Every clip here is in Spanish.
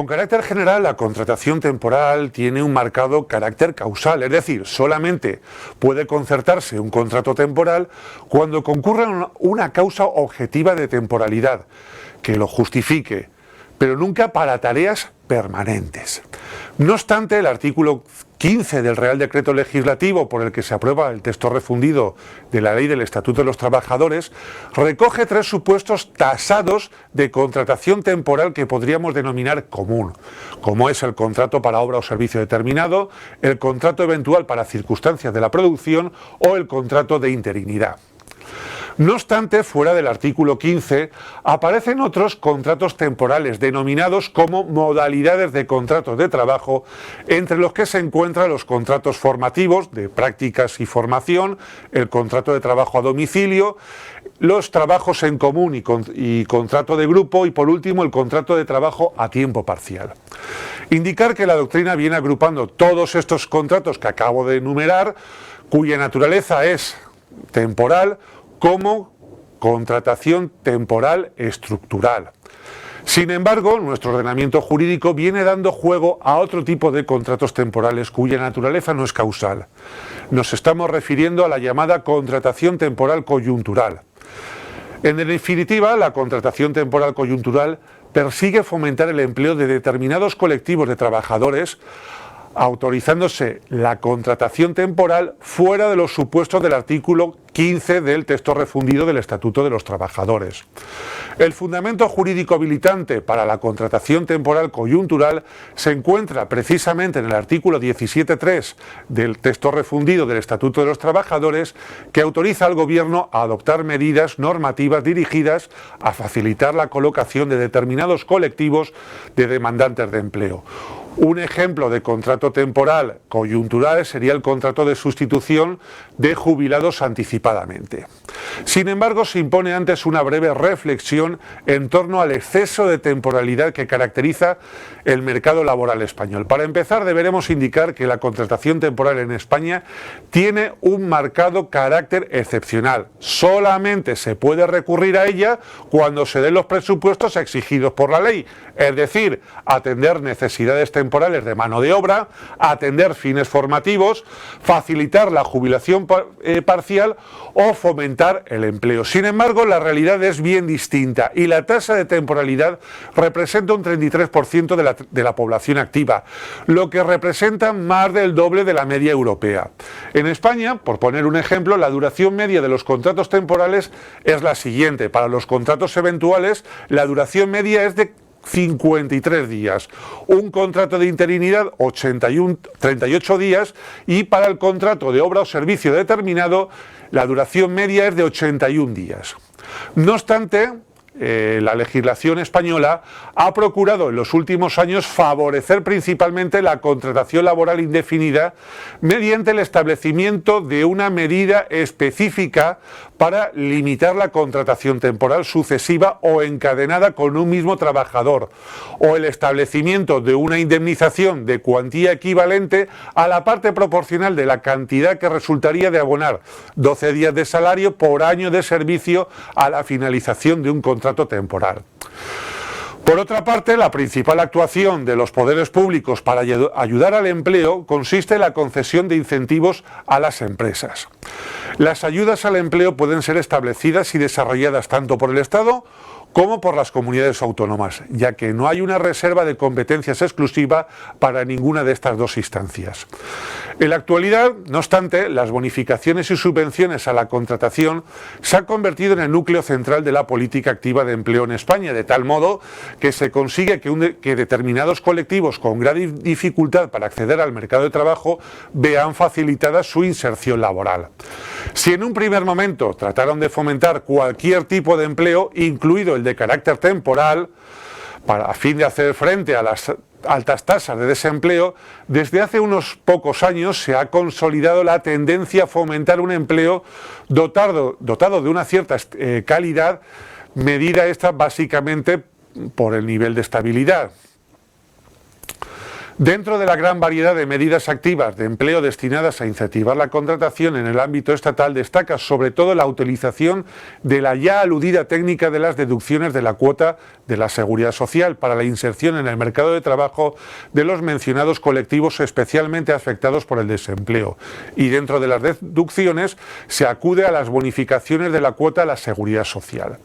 Con carácter general, la contratación temporal tiene un marcado carácter causal, es decir, solamente puede concertarse un contrato temporal cuando concurra una causa objetiva de temporalidad que lo justifique, pero nunca para tareas permanentes. No obstante, el artículo 15 del Real Decreto Legislativo por el que se aprueba el texto refundido de la Ley del Estatuto de los Trabajadores recoge 3 supuestos tasados de contratación temporal que podríamos denominar común, como es el contrato para obra o servicio determinado, el contrato eventual para circunstancias de la producción o el contrato de interinidad. No obstante, fuera del artículo 15, aparecen otros contratos temporales denominados como modalidades de contratos de trabajo, entre los que se encuentran los contratos formativos de prácticas y formación, el contrato de trabajo a domicilio, los trabajos en común y contrato de grupo y, por último, el contrato de trabajo a tiempo parcial. Indicar que la doctrina viene agrupando todos estos contratos que acabo de enumerar, cuya naturaleza es temporal, como contratación temporal estructural. Sin embargo, nuestro ordenamiento jurídico viene dando juego a otro tipo de contratos temporales cuya naturaleza no es causal. Nos estamos refiriendo a la llamada contratación temporal coyuntural. En definitiva, la contratación temporal coyuntural persigue fomentar el empleo de determinados colectivos de trabajadores, autorizándose la contratación temporal fuera de los supuestos del artículo 15 del texto refundido del Estatuto de los Trabajadores. El fundamento jurídico habilitante para la contratación temporal coyuntural se encuentra precisamente en el artículo 17.3 del texto refundido del Estatuto de los Trabajadores, que autoriza al Gobierno a adoptar medidas normativas dirigidas a facilitar la colocación de determinados colectivos de demandantes de empleo. Un ejemplo de contrato temporal coyuntural sería el contrato de sustitución de jubilados anticipadamente. Sin embargo, se impone antes una breve reflexión en torno al exceso de temporalidad que caracteriza el mercado laboral español. Para empezar, deberemos indicar que la contratación temporal en España tiene un marcado carácter excepcional. Solamente se puede recurrir a ella cuando se den los presupuestos exigidos por la ley, es decir, atender necesidades temporales de mano de obra, atender fines formativos, facilitar la jubilación parcial o fomentar el empleo. Sin embargo, la realidad es bien distinta y la tasa de temporalidad representa un 33% de la población activa, lo que representa más del doble de la media europea. En España, por poner un ejemplo, la duración media de los contratos temporales es la siguiente. Para los contratos eventuales, la duración media es de 53 días, un contrato de interinidad 38 días y para el contrato de obra o servicio determinado la duración media es de 81 días. No obstante, la legislación española ha procurado en los últimos años favorecer principalmente la contratación laboral indefinida mediante el establecimiento de una medida específica para limitar la contratación temporal sucesiva o encadenada con un mismo trabajador, o el establecimiento de una indemnización de cuantía equivalente a la parte proporcional de la cantidad que resultaría de abonar 12 días de salario por año de servicio a la finalización de un contrato temporal. Por otra parte, la principal actuación de los poderes públicos para ayudar al empleo consiste en la concesión de incentivos a las empresas. Las ayudas al empleo pueden ser establecidas y desarrolladas tanto por el Estado como por las comunidades autónomas, ya que no hay una reserva de competencias exclusiva para ninguna de estas dos instancias. En la actualidad, no obstante, las bonificaciones y subvenciones a la contratación se han convertido en el núcleo central de la política activa de empleo en España, de tal modo que se consigue que determinados colectivos con gran dificultad para acceder al mercado de trabajo vean facilitada su inserción laboral. Si en un primer momento trataron de fomentar cualquier tipo de empleo, incluido el de carácter temporal, a fin de hacer frente a las altas tasas de desempleo, desde hace unos pocos años se ha consolidado la tendencia a fomentar un empleo dotado de una cierta calidad, medida esta básicamente por el nivel de estabilidad. Dentro de la gran variedad de medidas activas de empleo destinadas a incentivar la contratación en el ámbito estatal, destaca sobre todo la utilización de la ya aludida técnica de las deducciones de la cuota de la Seguridad Social para la inserción en el mercado de trabajo de los mencionados colectivos especialmente afectados por el desempleo. Y dentro de las deducciones se acude a las bonificaciones de la cuota a la Seguridad Social.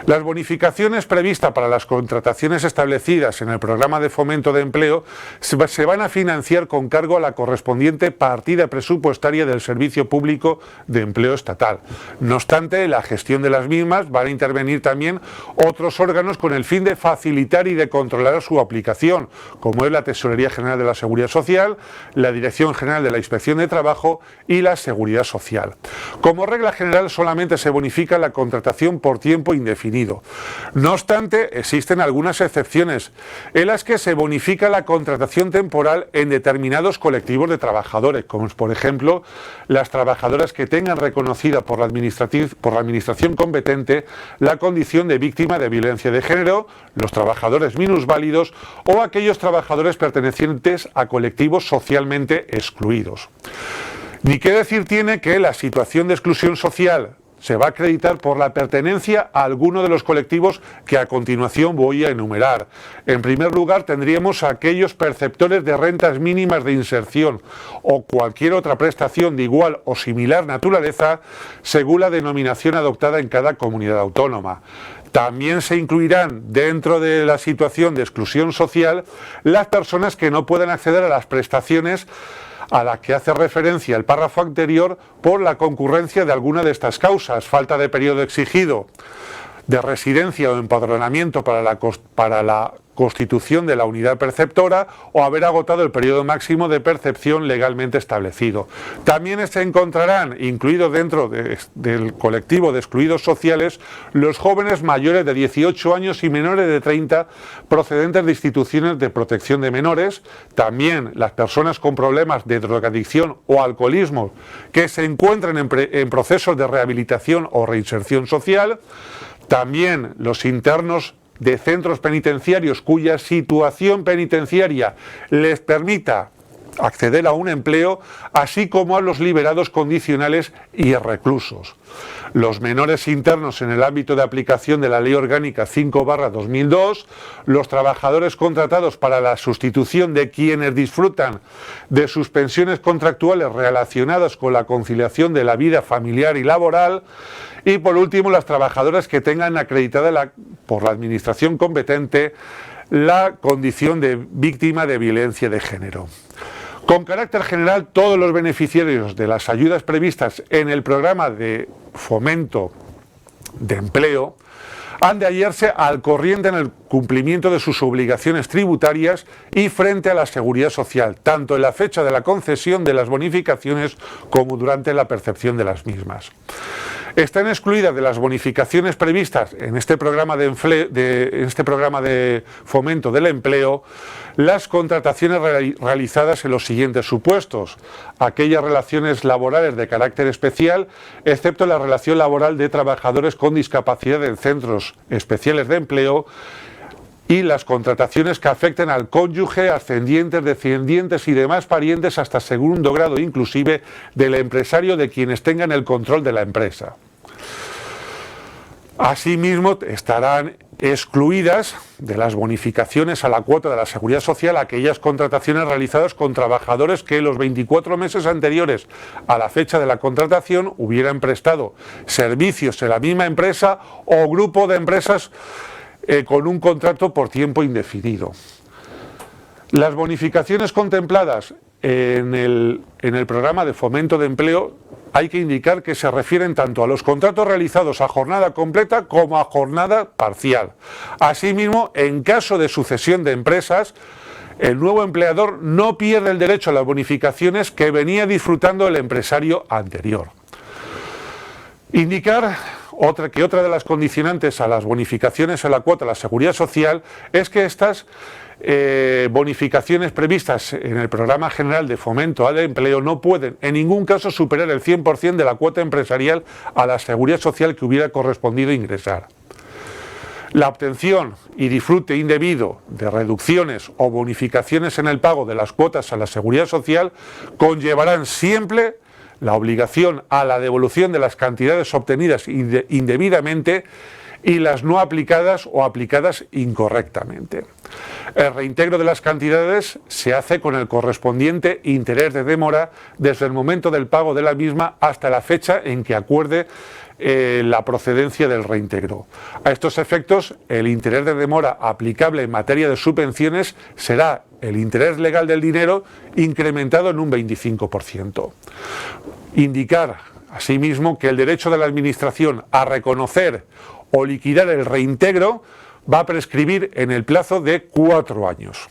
Las bonificaciones previstas para las contrataciones establecidas en el programa de fomento de empleo se van a financiar con cargo a la correspondiente partida presupuestaria del Servicio Público de Empleo Estatal. No obstante, en la gestión de las mismas van a intervenir también otros órganos con el fin de facilitar y de controlar su aplicación, como es la Tesorería General de la Seguridad Social, la Dirección General de la Inspección de Trabajo y la Seguridad Social. Como regla general, solamente se bonifica la contratación por tiempo indefinido. No obstante, existen algunas excepciones en las que se bonifica la contratación temporal en determinados colectivos de trabajadores, como por ejemplo las trabajadoras que tengan reconocida por la administración competente la condición de víctima de violencia de género, los trabajadores minusválidos o aquellos trabajadores pertenecientes a colectivos socialmente excluidos. Ni qué decir tiene que la situación de exclusión social se va a acreditar por la pertenencia a alguno de los colectivos que a continuación voy a enumerar. En primer lugar, tendríamos a aquellos perceptores de rentas mínimas de inserción o cualquier otra prestación de igual o similar naturaleza según la denominación adoptada en cada comunidad autónoma. También se incluirán dentro de la situación de exclusión social las personas que no puedan acceder a las prestaciones a la que hace referencia el párrafo anterior por la concurrencia de alguna de estas causas: falta de periodo exigido de residencia o empadronamiento para la constitución de la unidad perceptora o haber agotado el periodo máximo de percepción legalmente establecido. También se encontrarán incluidos dentro del colectivo de excluidos sociales los jóvenes mayores de 18 años y menores de 30 procedentes de instituciones de protección de menores, también las personas con problemas de drogadicción o alcoholismo que se encuentren en procesos de rehabilitación o reinserción social, también los internos de centros penitenciarios cuya situación penitenciaria les permita acceder a un empleo, así como a los liberados condicionales y reclusos. Los menores internos en el ámbito de aplicación de la Ley Orgánica 5/2002, los trabajadores contratados para la sustitución de quienes disfrutan de sus pensiones contractuales relacionadas con la conciliación de la vida familiar y laboral, y por último las trabajadoras que tengan acreditada por la administración competente la condición de víctima de violencia de género. Con carácter general, todos los beneficiarios de las ayudas previstas en el programa de fomento de empleo han de hallarse al corriente en el cumplimiento de sus obligaciones tributarias y frente a la seguridad social, tanto en la fecha de la concesión de las bonificaciones como durante la percepción de las mismas. Están excluidas de las bonificaciones previstas en este programa de fomento del empleo las contrataciones realizadas en los siguientes supuestos: aquellas relaciones laborales de carácter especial, excepto la relación laboral de trabajadores con discapacidad en centros especiales de empleo, y las contrataciones que afecten al cónyuge, ascendientes, descendientes y demás parientes hasta segundo grado inclusive del empresario de quienes tengan el control de la empresa. Asimismo, estarán excluidas de las bonificaciones a la cuota de la Seguridad Social aquellas contrataciones realizadas con trabajadores que en los 24 meses anteriores a la fecha de la contratación hubieran prestado servicios en la misma empresa o grupo de empresas con un contrato por tiempo indefinido. Las bonificaciones contempladas en el programa de fomento de empleo hay que indicar que se refieren tanto a los contratos realizados a jornada completa como a jornada parcial. Asimismo, en caso de sucesión de empresas, el nuevo empleador no pierde el derecho a las bonificaciones que venía disfrutando el empresario anterior. Indicar que otra de las condicionantes a las bonificaciones en la cuota de la Seguridad Social es que estas bonificaciones previstas en el Programa General de Fomento al Empleo no pueden en ningún caso superar el 100% de la cuota empresarial a la Seguridad Social que hubiera correspondido ingresar. La obtención y disfrute indebido de reducciones o bonificaciones en el pago de las cuotas a la Seguridad Social conllevarán siempre la obligación a la devolución de las cantidades obtenidas indebidamente y las no aplicadas o aplicadas incorrectamente. El reintegro de las cantidades se hace con el correspondiente interés de demora desde el momento del pago de la misma hasta la fecha en que acuerde la procedencia del reintegro. A estos efectos, el interés de demora aplicable en materia de subvenciones será el interés legal del dinero incrementado en un 25%. Indicar, asimismo, que el derecho de la Administración a reconocer o liquidar el reintegro va a prescribir en el plazo de 4 años.